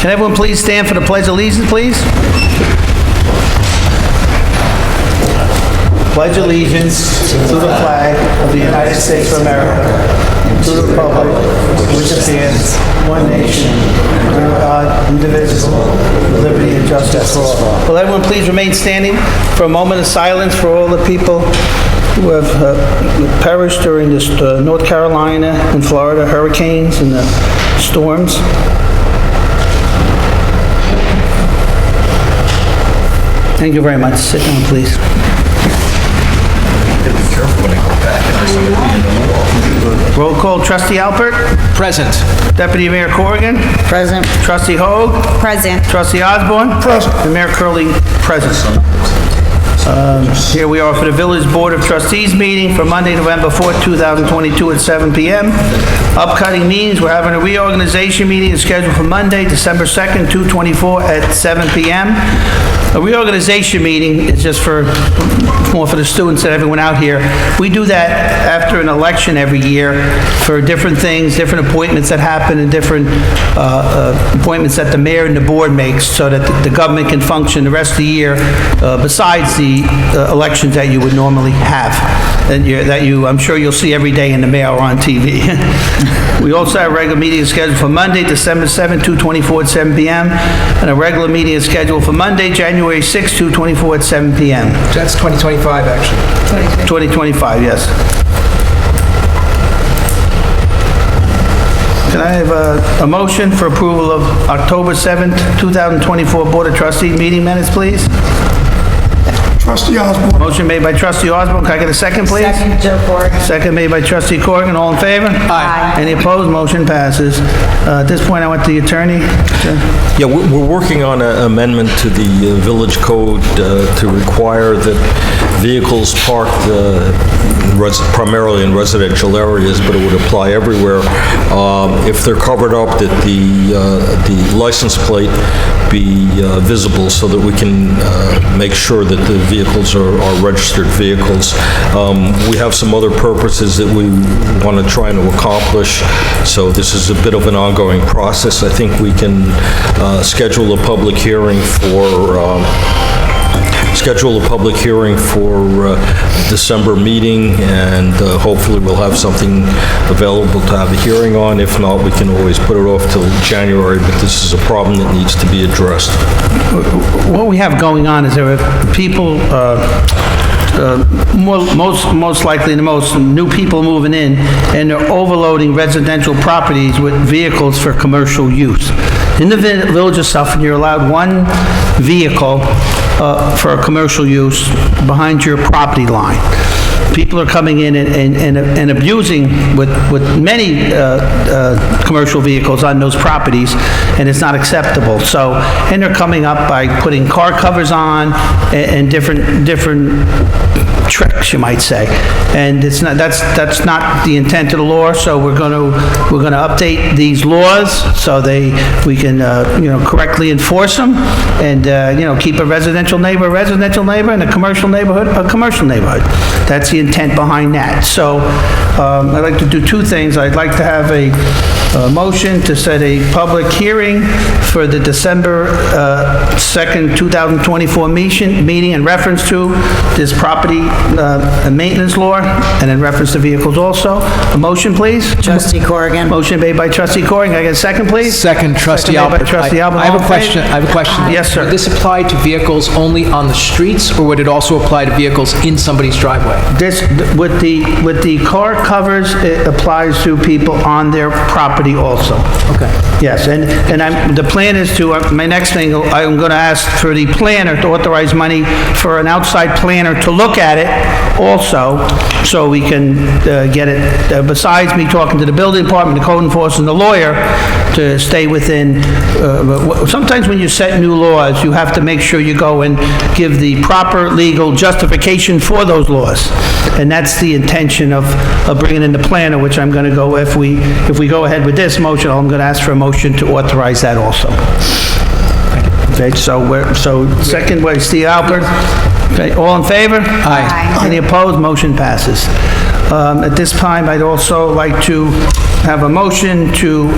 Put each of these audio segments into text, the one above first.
Can everyone please stand for the Pledge of Allegiance, please? Pledge allegiance to the flag of the United States of America and to the republic which stands one nation, under God, indivisible, with liberty and justice for all. Will everyone please remain standing for a moment of silence for all the people who have perished during this North Carolina and Florida hurricanes and the storms. Thank you very much. Sit down, please. Roll call, Trustee Alpert. Present. Deputy Mayor Corrigan. Present. Trustee Hogue. Present. Trustee Osborn. Present. And Mayor Curley, present. Here we are for the Village Board of Trustees meeting for Monday, November 4th, 2022 at 7 p.m. Upcoming meetings, we're having a reorganization meeting scheduled for Monday, December 2nd, 2024 at 7 p.m. A reorganization meeting is just more for the students and everyone out here. We do that after an election every year for different things, different appointments that happen, and different appointments that the mayor and the board makes so that the government can function the rest of the year besides the elections that you would normally have, and I'm sure you'll see every day in the mail or on TV. We also have a regular meeting scheduled for Monday, December 7th, 2024 at 7 p.m. and a regular meeting is scheduled for Monday, January 6th, 2024 at 7 p.m. That's 2025, actually. 2025, yes. Can I have a motion for approval of October 7th, 2024 Board of Trustees meeting minutes, please? Trustee Osborn. Motion made by Trustee Osborn. Can I get a second, please? Second, Joe Corrigan. Second made by Trustee Corrigan. All in favor? Aye. Any opposed? Motion passes. At this point, I want the attorney to... Yeah, we're working on an amendment to the village code to require that vehicles parked primarily in residential areas, but it would apply everywhere. If they're covered up, that the license plate be visible so that we can make sure that the vehicles are registered vehicles. We have some other purposes that we want to try to accomplish, so this is a bit of an ongoing process. I think we can schedule a public hearing for December meeting, and hopefully we'll have something available to have a hearing on. If not, we can always put it off till January, but this is a problem that needs to be addressed. What we have going on is there are people, most likely the most new people moving in, and they're overloading residential properties with vehicles for commercial use. In the village of Suffern, you're allowed one vehicle for commercial use behind your property line. People are coming in and abusing with many commercial vehicles on those properties, and it's not acceptable. So, and they're coming up by putting car covers on and different tricks, you might say, and it's not. That's not the intent of the law. So we're going to update these laws so we can correctly enforce them, and keep a residential neighbor, and a commercial neighborhood, a commercial neighborhood. That's the intent behind that. So I'd like to do two things. I'd like to have a motion to set a public hearing for the December 2nd, 2024 meeting in reference to this property maintenance law, and in reference to vehicles also. A motion, please. Trustee Corrigan. Motion made by Trustee Corrigan. Can I get a second, please? Second, Trustee Second made by Alpert. Trustee Alpert. I have a question. Yes, sir. Would this apply to vehicles only on the streets, or would it also apply to vehicles in somebody's driveway? This, with the car covers, it applies to people on their property also. Okay. Yes, and the plan is to, my next thing, I'm going to ask for the planner to authorize money for an outside planner to look at it also, so we can get it, besides me talking to the building department, the code enforcement, and the lawyer, to stay within, sometimes when you set new laws, you have to make sure you go and give the proper legal justification for those laws. And that's the intention of bringing in the planner, which I'm going to go, if we go ahead with this motion, I'm going to ask for a motion to authorize that also. Okay, so second by Steve Alpert. Okay, all in favor? Aye. Any opposed? Motion passes. At this time, I'd also like to have a motion to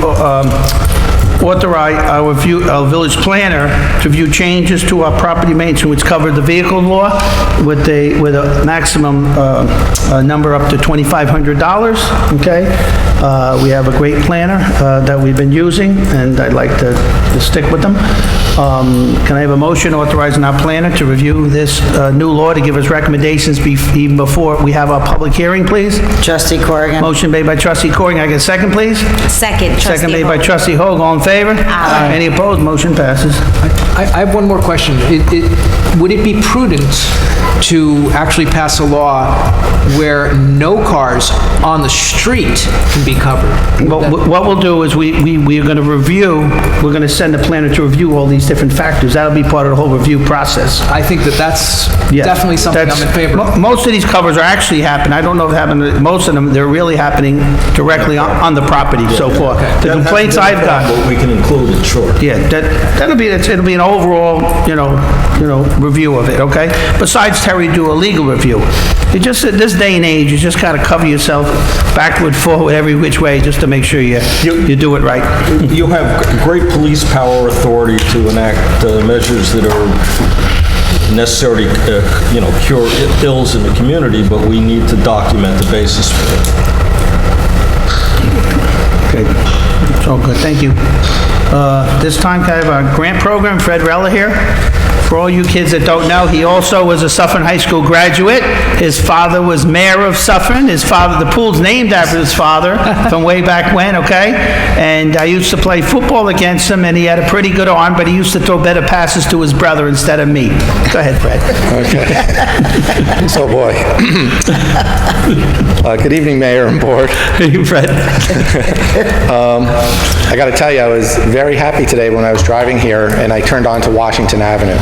authorize our village planner to review changes to our property maintenance, which cover the vehicle law with a maximum number up to $2,500, okay? We have a great planner that we've been using, and I'd like to stick with them. Can I have a motion authorizing our planner to review this new law to give us recommendations even before we have our public hearing, please? Trustee Corrigan. Motion made by trustee Corrigan. I get a second, please? Second, Trustee Second made by Hogue. trustee Hogue. All in favor? Aye. Any opposed? Motion passes. I have one more question. Would it be prudent to actually pass a law where no cars on the street can be covered? Well, what we'll do is we are going to review, we're going to send the planner to review all these different factors. That'll be part of the whole review process. I think that's Yeah, definitely something I'm in favor of. Most of these covers are actually happening. I don't know if it happened, most of them, they're really happening directly on the property so far. The complaints I've got. But we can include it, sure. Yeah, it'll be an overall, review of it, okay? Besides Terry do a legal review. You just, at this day and age, you just gotta cover yourself backward, forward, every which way, just to make sure you do it right. You have great police power authority to enact measures that are necessary to, cure ills in the community, but we need to document the basis for it. Okay, it's all good, thank you. This time, can I have our grant program, Fred Rella here? For all you kids that don't know, he also was a Suffern High School graduate. His father was mayor of Suffern. The pool's named after his father from way back when, okay? And I used to play football against him, and he had a pretty good arm, but he used to throw better passes to his brother instead of me. Go ahead, Fred. Okay. Oh, boy. Good evening, Mayor and Board. Hey, Fred. I got to tell you, I was very happy today when I was driving here and I turned onto Washington Avenue,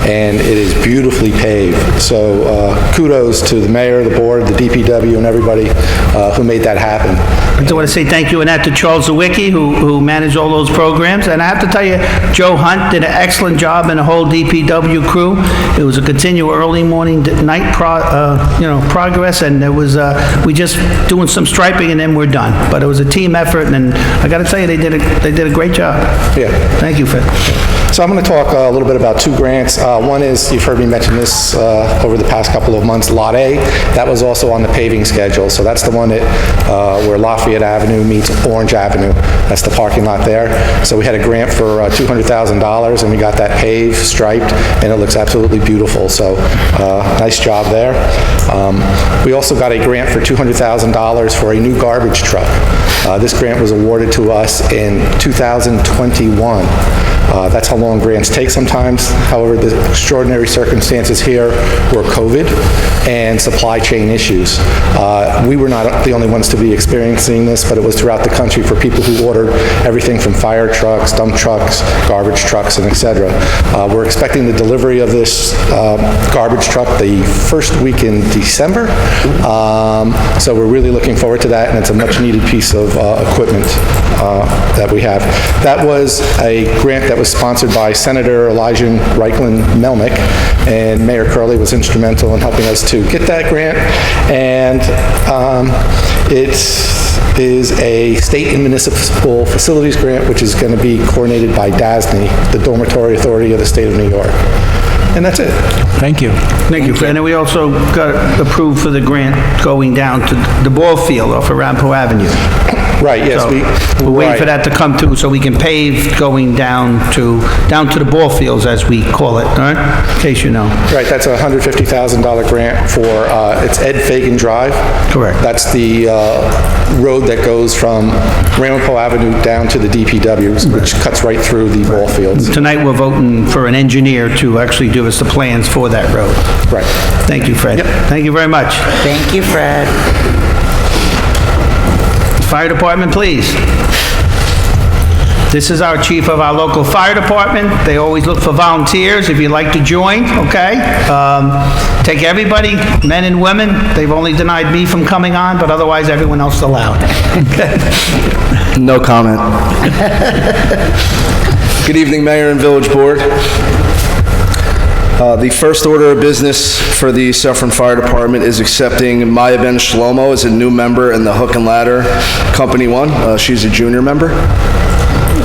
and it is beautifully paved. So kudos to the mayor, the board, the DPW, and everybody who made that happen. I just want to say thank you, Annette, to Charles Sawicki, who managed all those programs. And I have to tell you, Joe Hunt did an excellent job and the whole DPW crew. It was a continual early morning, night progress, and it was, we just doing some striping and then we're done. But it was a team effort, and I got to tell you, they did a great job. Yeah. Thank you, Fred. So I'm going to talk a little bit about two grants. One is, you've heard me mention this over the past couple of months, Lot A. That was also on the paving schedule. So that's the one that where Lafayette Avenue meets Orange Avenue. That's the parking lot there. So we had a grant for $200,000, and we got that paved, striped, and it looks absolutely beautiful. So nice job there. We also got a grant for $200,000 for a new garbage truck. This grant was awarded to us in 2021. That's how long grants take sometimes. However, the extraordinary circumstances here were COVID and supply chain issues. We were not the only ones to be experiencing this, but it was throughout the country for people who ordered everything from fire trucks, dump trucks, garbage trucks, and etc. We're expecting the delivery of this garbage truck the first week in December. So we're really looking forward to that, and it's a much-needed piece of equipment that we have. That was a grant that was sponsored by Senator Elijah Reichland Melnick, and Mayor Curley was instrumental in helping us to get that grant. And it is a state and municipal facilities grant, which is going to be coordinated by DASNY, the Dormitory Authority of the State of New York. And that's it. Thank you. Thank you, Fred. And we also got approved for the grant going down to the ball field off Arapahoe Avenue. Right, yes. So we're waiting for that to come through so we can pave going down to the ball fields, as we call it, all right? In case you know. Right, that's a $150,000 grant for, it's Ed Fagan Drive. Correct. That's the road that goes from Arapahoe Avenue down to the DPW, which cuts right through the ball fields. Tonight, we're voting for an engineer to actually give us the plans for that road. Right. Thank you, Fred. Yep. Thank you very much. Thank you, Fred. Fire department, please. This is our chief of our local fire department. They always look for volunteers if you'd like to join, okay? Take everybody, men and women. They've only denied me from coming on, but otherwise everyone else is allowed. No comment. Good evening, Mayor and Village Board. The first order of business for the Suffern Fire Department is accepting Maya Ben Shlomo as a new member in the Hook and Ladder Company 1. She's a junior member.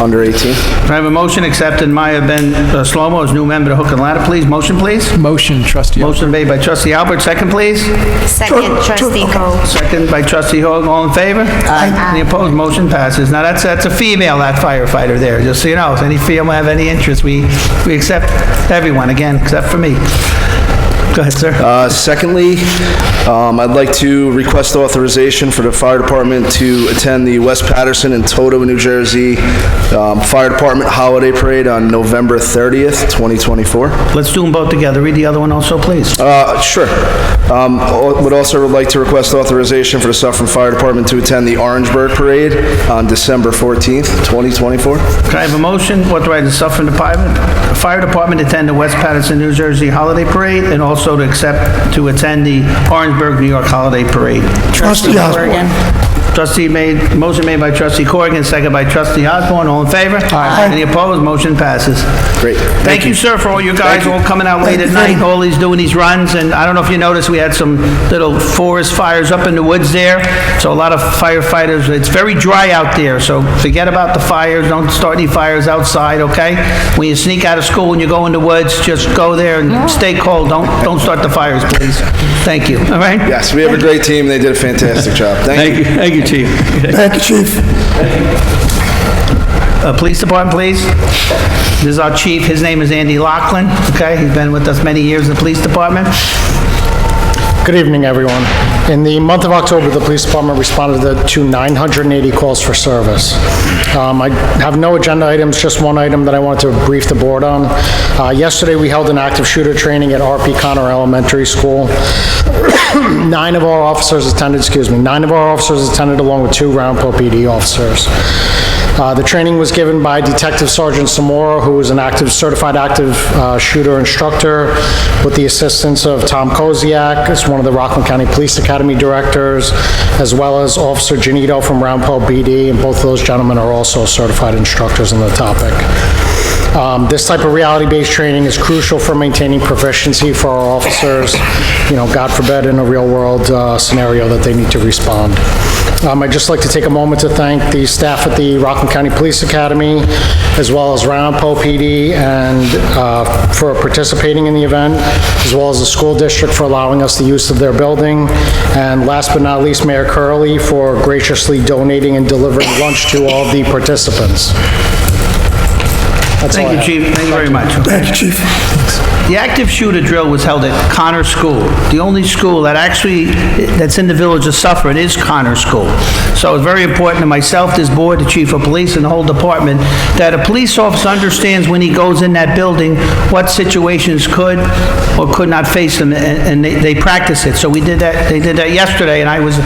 under 18. Do I have a motion accepting Maya Ben Slomo as new member to Hook and Ladder, please? Motion, please. Motion, trustee. Motion made by trustee Alpert, second, please. Second, trustee Hogue. Second by trustee Hogue, all in favor? Aye. Any opposed? Motion passes. Now, that's a female, that firefighter there, just so you know. If any female have any interest, we accept everyone, again, except for me. Go ahead, sir. Secondly, I'd like to request authorization for the fire department to attend the West Patterson and Toto, New Jersey Fire Department Holiday Parade on November 30th, 2024. Let's do them both together. Read the other one also, please. Sure. Would also like to request authorization for the Suffern Fire Department to attend the Orangeburg Parade on December 14th, 2024. Can I have a motion authorizing the Suffern Fire Department to attend the West Patterson, New Jersey Holiday Parade, and also to attend the Orangeburg, New York Holiday Parade? Trustee Osborn. Motion made by trustee Corrigan, second by trustee Osborn. All in favor? Aye. Any opposed? Motion passes. Great. Thank you, sir, for all you guys all coming out late at night, all these doing these runs. And I don't know if you noticed, we had some little forest fires up in the woods there. So a lot of firefighters, it's very dry out there. So forget about the fires. Don't start any fires outside, okay? When you sneak out of school and you go in the woods, just go there and stay cold. Don't start the fires, please. Thank you, all right? Yes, we have a great team. They did a fantastic job. Thank you. Thank you, Chief. Thank you, Chief. Police Department, please. This is our chief. His name is Andy Loughlin, okay? He's been with us many years in the police department. Good evening, everyone. In the month of October, the police department responded to 980 calls for service. I have no agenda items, just one item that I wanted to brief the board on. Yesterday, we held an active shooter training at R.P. Connor Elementary School. 9 of our officers attended along with 2 Round-Pope PD officers. The training was given by Detective Sergeant Samora, who is an certified active shooter instructor, with the assistance of Tom Koziak, as one of the Rockland County Police Academy directors, as well as Officer Janito from Round Pope BD, and both of those gentlemen are also certified instructors on the topic. This type of reality-based training is crucial for maintaining proficiency for our officers, God forbid, in a real-world scenario that they need to respond. I'd just like to take a moment to thank the staff at the Rockland County Police Academy, as well as Round Pope PD, and for participating in the event, as well as the school district for allowing us the use of their building, and last but not least, Mayor Curley for graciously donating and delivering lunch to all the participants. That's all I Thank you, have. Chief. Thank you very much. Thank you, Chief. The active shooter drill was held at Connor School. The only school that's in the village of Suffern is Connor School. So it's very important to myself, this board, the chief of police, and the whole department, that a police officer understands when he goes in that building what situations could or could not face them, and they practice it. So we did that. They did that yesterday, and I was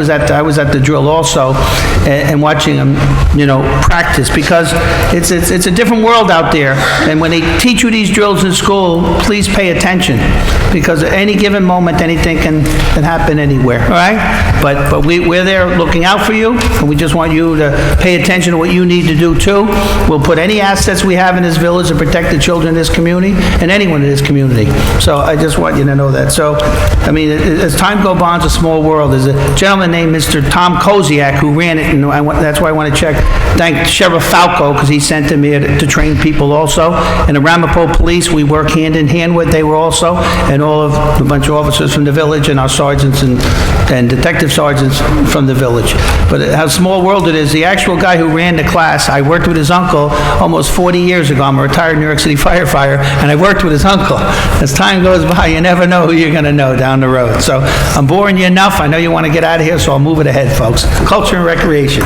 at the drill also, and watching them, practice, because it's a different world out there. And when they teach you these drills in school, please pay attention, because at any given moment, anything can happen anywhere, all right? But we're there looking out for you, and we just want you to pay attention to what you need to do too. We'll put any assets we have in this village to protect the children in this community and anyone in this community. So I just want you to know that. So, as time goes on, it's a small world. There's a gentleman named Mr. Tom Koziak who ran it, and that's why I want to thank Sheriff Falco, because he sent him here to train people also. And the Ramapo Police, we work hand in hand with, they were also, and all of a bunch of officers from the village, and our sergeants and detective sergeants from the village. But how small world it is. The actual guy who ran the class, I worked with his uncle almost 40 years ago. I'm a retired New York City firefighter, and I worked with his uncle. As time goes by, you never know who you're going to know down the road. So I'm boring you enough. I know you want to get out of here, so I'll move it ahead, folks. Culture and recreation.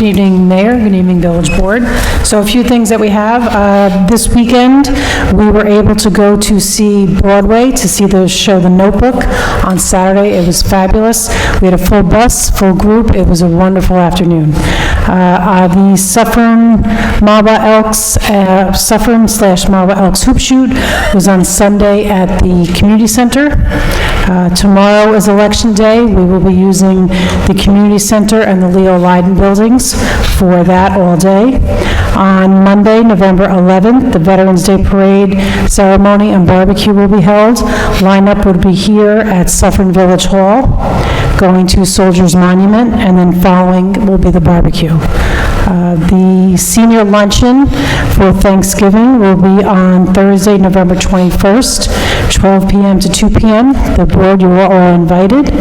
Good evening, Mayor. Good evening, Village Board. So a few things that we have. This weekend, we were able to go to see Broadway to see the show The Notebook on Saturday. It was fabulous. We had a full bus, full group. It was a wonderful afternoon. The Suffern/Marlborough Elks Hoop Shoot was on Sunday at the Community Center. Tomorrow is Election Day. We will be using the Community Center and the Leo Leiden buildings for that all day. On Monday, November 11th, the Veterans Day Parade ceremony and barbecue will be held. Lineup would be here at Suffern Village Hall, going to Soldiers Monument, and then following will be the barbecue. The senior luncheon for Thanksgiving will be on Thursday, November 21st, 12 p.m. to 2 p.m. The board, you are all invited.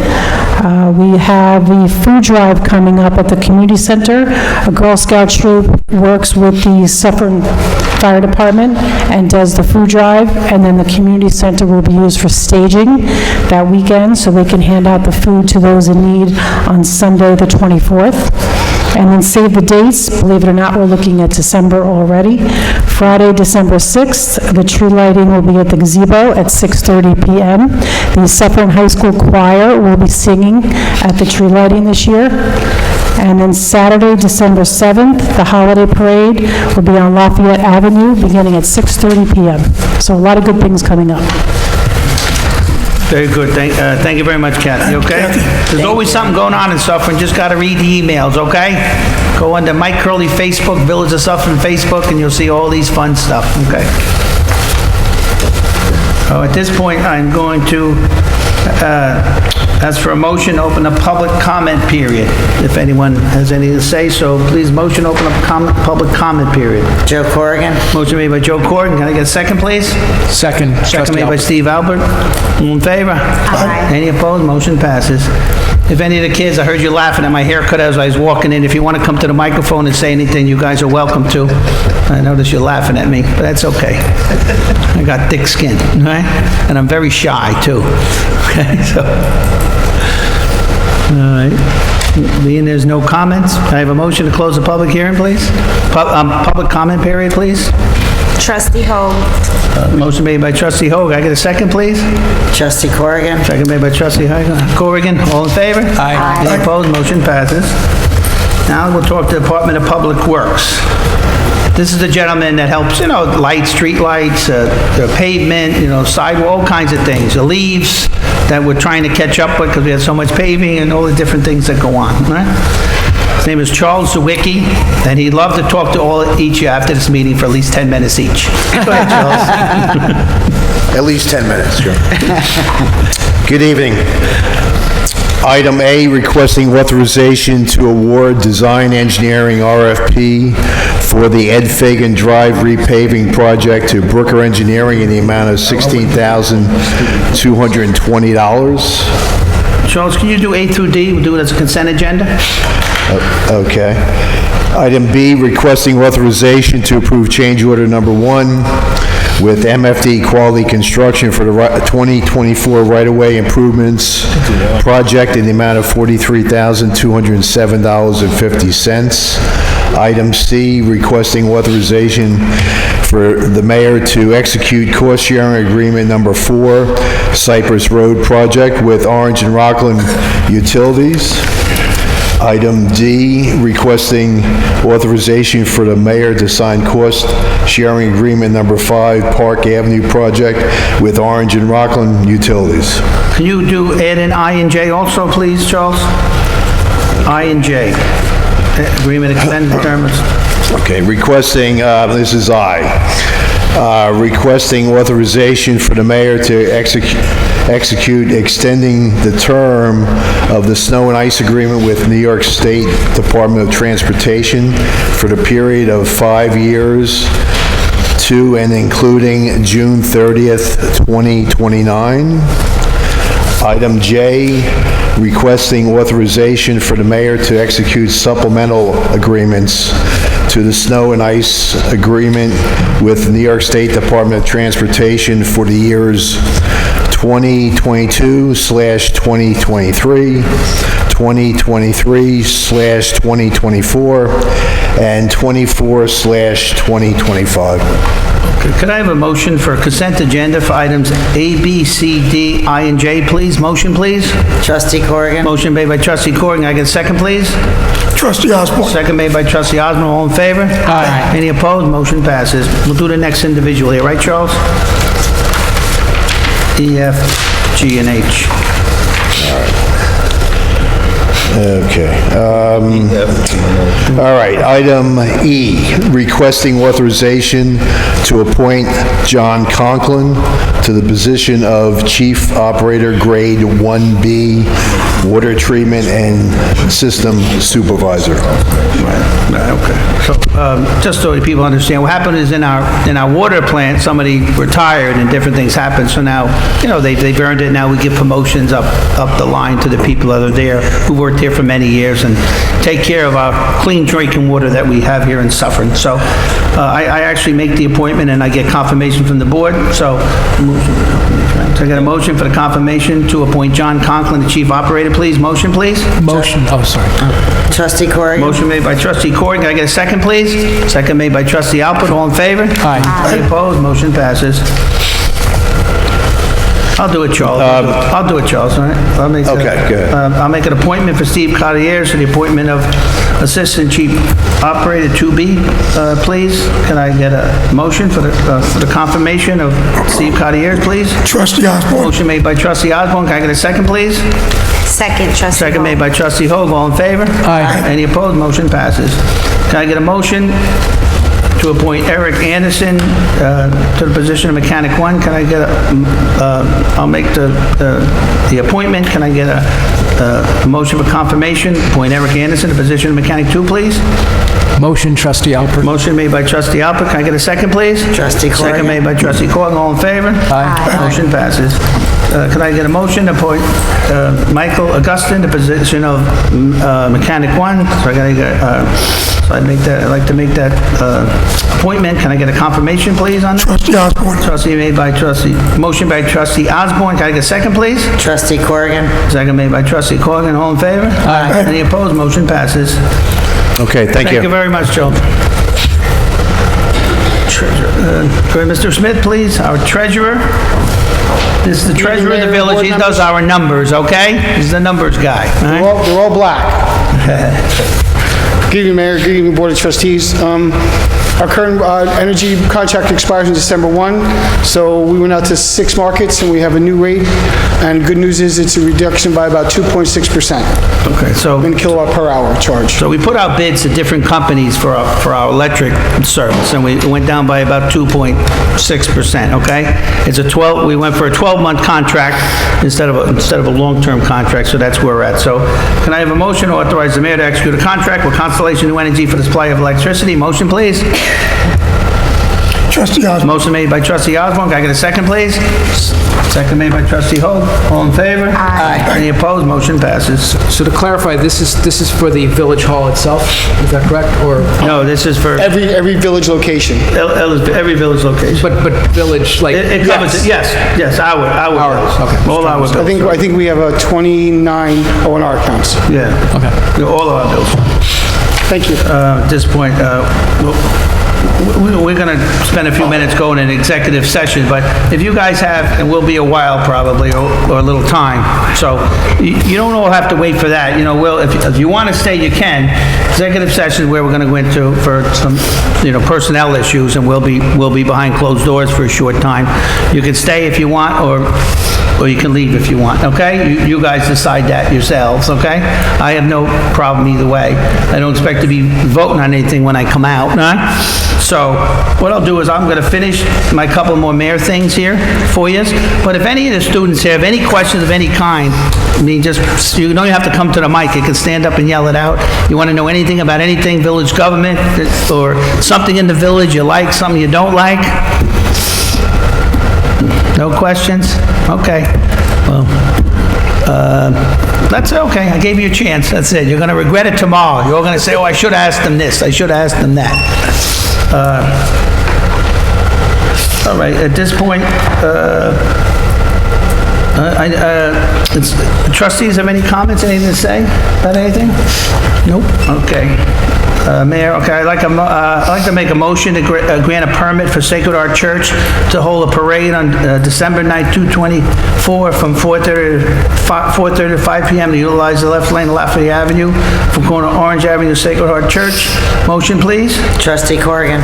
We have the food drive coming up at the community center. A Girl Scout troop works with the Suffern Fire Department and does the food drive, and then the community center will be used for staging that weekend, so they can hand out the food to those in need on Sunday, the 24th. And then save the dates, believe it or not, we're looking at December already. Friday, December 6th, the tree lighting will be at the gazebo at 6:30 p.m. The Suffern High School Choir will be singing at the tree lighting this year. And then Saturday, December 7th, the holiday parade will be on Lafayette Avenue, beginning at 6:30 p.m. So a lot of good things coming up. Very good. Thank you very much, Cathy, okay? There's always something going on in Suffern, just got to read the emails, okay? Go under Mike Curley Facebook, Village of Suffern Facebook, and you'll see all these fun stuff, okay? So at this point, I'm going to ask for a motion to open a public comment period. If anyone has anything to say, so please motion to open up public comment period. Joe Corrigan. Motion made by Joe Corrigan. Can I get a second, please? Second. Second made by Steve Alpert. All in favor? Aye. Any opposed? Motion passes. If any of the kids, I heard you laughing at my haircut as I was walking in. If you want to come to the microphone and say anything, you guys are welcome to. I notice you're laughing at me, but that's okay. I got thick skin, all right? And I'm very shy, too. Okay, so... All right. Being there's no comments, I have a motion to close the public hearing, please? Public comment period, please? Trustee Hogue. Motion made by Trustee Hogue. I get a second, please? Trustee Corrigan. Second made by Trustee Corrigan. All in favor? Aye. Any opposed? Motion passes. Now we'll talk to the Department of Public Works. This is the gentleman that helps, light, street lights, the pavement, sidewalk, all kinds of things. The leaves that we're trying to catch up with because we had so much paving and all the different things that go on, right? His name is Charles Sawicki, and he'd love to talk to each of you after this meeting for at least 10 minutes each. Go ahead, Charles. At least 10 minutes, sure. Good evening. Item A, requesting authorization to award design engineering RFP for the Ed Fagan Drive repaving project to Brooker Engineering in the amount of $16,220. Charles, can you do A through D? We'll do it as a consent agenda. Okay. Item B, requesting authorization to approve change order number 1 with MFD Quality Construction for the 2024 right-of-way improvements project in the amount of $43,207.50. Item C, requesting authorization for the mayor to execute cost-sharing agreement number 4, Cypress Road project with Orange and Rockland Utilities. Item D, requesting authorization for the mayor to sign cost-sharing agreement number 5, Park Avenue project with Orange and Rockland Utilities. Can you add in I and J also, please, Charles? I and J. Agreement extended terms. Okay, requesting, this is I, requesting authorization for the mayor to execute extending the term of the snow and ice agreement with New York State Department of Transportation for the period of 5 years to and including June 30th, 2029. Item J, requesting authorization for the mayor to execute supplemental agreements to the snow and ice agreement with New York State Department of Transportation for the years 2022/2023, 2023/2024, and 24/2025. Could I have a motion for a consent agenda for items A, B, C, D, I, and J, please? Motion, please. Trustee Corrigan. Motion made by Trustee Corrigan. I get a second, please? Trustee Osborn. Second made by Trustee Osborn. All in favor? Aye. Any opposed? Motion passes. We'll do the next individual here, right, Charles? E, F, G, and H. Okay. All right, item E, requesting authorization to appoint John Conklin to the position of Chief Operator Grade 1B, Water Treatment and System Supervisor. Okay. So, just so people understand, what happened is in our water plant, somebody retired and different things happened, so now, they've earned it, now we give promotions up the line to the people that are there, who worked here for many years and take care of our clean drinking water that we have here in Suffern. So, I actually make the appointment and I get confirmation from the board, so, I got a motion for the confirmation to appoint John Conklin, the Chief Operator, please. Motion, please. Motion, oh, sorry. Trustee Corrigan. Motion made by Trustee Corrigan. Can I get a second, please? Second made by Trustee Alpert. All in favor? Aye. Any opposed? Motion passes. I'll do it, Charles. I'll do it, Charles, all right? Okay, good. I'll make an appointment for Steve Cartier's for the appointment of Assistant Chief Operator 2B, please. Can I get a motion for the confirmation of Steve Cartier's, please? Trustee Osborn. Motion made by Trustee Osborn. Can I get a second, please? Second, Trustee Second made Hogue. by Trustee Hogue. All in favor? Aye. Any opposed? Motion passes. Can I get a motion to appoint Eric Anderson to the position of Mechanic 1? Can I get I'll make the appointment. Can I get a motion for confirmation? Appoint Eric Anderson to the position of Mechanic 2, please? Motion, Trustee Alpert. Motion made by Trustee Alpert. Can I get a second, please? Trustee Corrigan. Second made by Trustee Corrigan. All in favor? Aye. Motion passes. Can I get a motion to appoint Michael Augustin to the position of Mechanic 1? So I'd like to make that appointment. Can I get a confirmation, please, on that? Trustee Osborn. Motion by Trustee Osborn. Can I get a second, please? Trustee Corrigan. Second made by Trustee Corrigan. All in favor? Aye. Any opposed? Motion passes. Okay, thank Thank you you. very much, Joe. Mr. Smith, please, our treasurer. This is the treasurer of the village. He does our numbers, okay? He's the numbers guy, all right? They're all black. Good evening, Mayor. Good evening, Board of Trustees. Our current energy contract expires on December 1, so we went out to 6 markets and we have a new rate. And good news is it's a reduction by about 2.6% Okay, so... in kilowatt per hour charge. So we put out bids to different companies for our electric service, and we went down by about 2.6%, okay? We went for a 12-month contract instead of a long-term contract, so that's where we're at. So can I have a motion to authorize the mayor to execute a contract with Constellation New Energy for the supply of electricity? Motion, please. Trustee Osborn. Motion made by Trustee Osborn. Can I get a second, please? Second made by Trustee Hogue. All in favor? Aye. Any opposed? Motion passes. So to clarify, this is for the village hall itself, is that correct? Or, No, this is for Every village location. every village location. but village, like... It covers it, yes, our bills. okay. All our bills. I think we have 29 O&R accounts. Yeah. Okay. All of our bills. Thank you. At this point, we're going to spend a few minutes going in executive session, but if you guys have, and we'll be a while probably, or a little time, so you don't all have to wait for that, if you want to stay, you can. Executive session is where we're going to go into for some, personnel issues, and we'll be behind closed doors for a short time. You can stay if you want, or you can leave if you want, okay? You guys decide that yourselves, okay? I have no problem either way. I don't expect to be voting on anything when I come out, huh? So what I'll do is I'm going to finish my couple more mayor things here for you. But if any of the students here have any questions of any kind, you don't have to come to the mic. You can stand up and yell it out. You want to know anything about anything, village government, or something in the village you like, something you don't like? No questions? Okay. Well, that's okay. I gave you a chance. That's it. You're going to regret it tomorrow. You're all going to say, oh, I should have asked them this. I should have asked them that. All right. At this point, trustees have any comments, anything to say about anything? Nope. Okay. Mayor, okay, I'd like to make a motion to grant a permit for Sacred Heart Church to hold a parade on December 9, 2024, from 4:30 to 5 p.m. to utilize the left lane of Lafayette Avenue from corner Orange Avenue to Sacred Heart Church. Motion, please. Trustee Corrigan.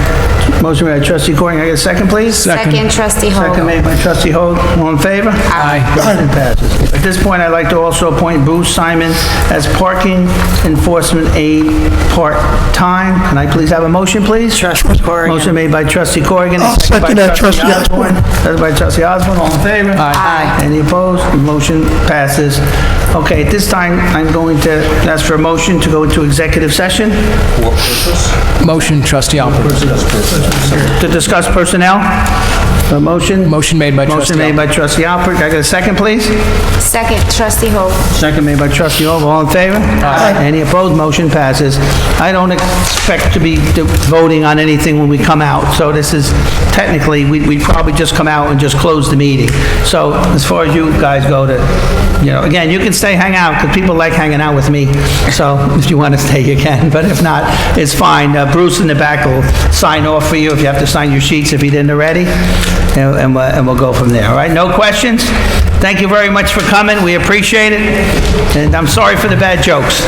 Motion made by Trustee Corrigan. Can I get a second, please? Second, Trustee Hogue. Second made by Trustee Hogue. All in favor? Aye. Motion passes. At this point, I'd like to also appoint Bruce Simon as parking enforcement aide part-time. Can I please have a motion, please? Trustee Corrigan. Motion made by Trustee Corrigan. I'll second that, Trustee Osborn. Seconded by Trustee Osborn. All in favor? Aye. Any opposed? Motion passes. Okay, at this time, I'm going to ask for a motion to go into executive session Motion, Trustee Alpert. to discuss personnel. A motion? Motion made by Trustee Motion made by Trustee Alpert. Can I get a second, please? Second, Trustee Hogue. Second made by Trustee Hogue. All in favor? Aye. Any opposed? Motion passes. I don't expect to be voting on anything when we come out, so this is, technically, we probably just come out and just close the meeting. So as far as you guys go to, again, you can stay, hang out, because people like hanging out with me, so if you want to stay, you can, but if not, it's fine. Bruce in the back will sign off for you if you have to sign your sheets if he didn't already, and we'll go from there, all right? No questions? Thank you very much for coming. We appreciate it, and I'm sorry for the bad jokes.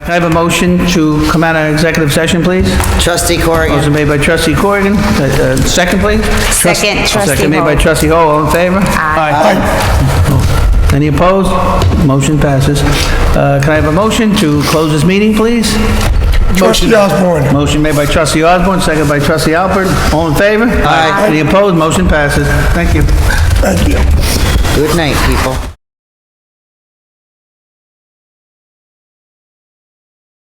Can I have a motion to come out of executive session, please? Trustee Corrigan. Motion made by Trustee Corrigan. Second, please? Second, Trustee Second made by Hogue. Trustee Hogue. All in favor? Any opposed? Motion passes. Can I have a motion to close this meeting, please? Trustee Osborn. Motion made by Trustee Osborn, second by Trustee Alpert. All in favor? Aye. Any opposed? Motion passes. Thank you. Thank you. Good night, people.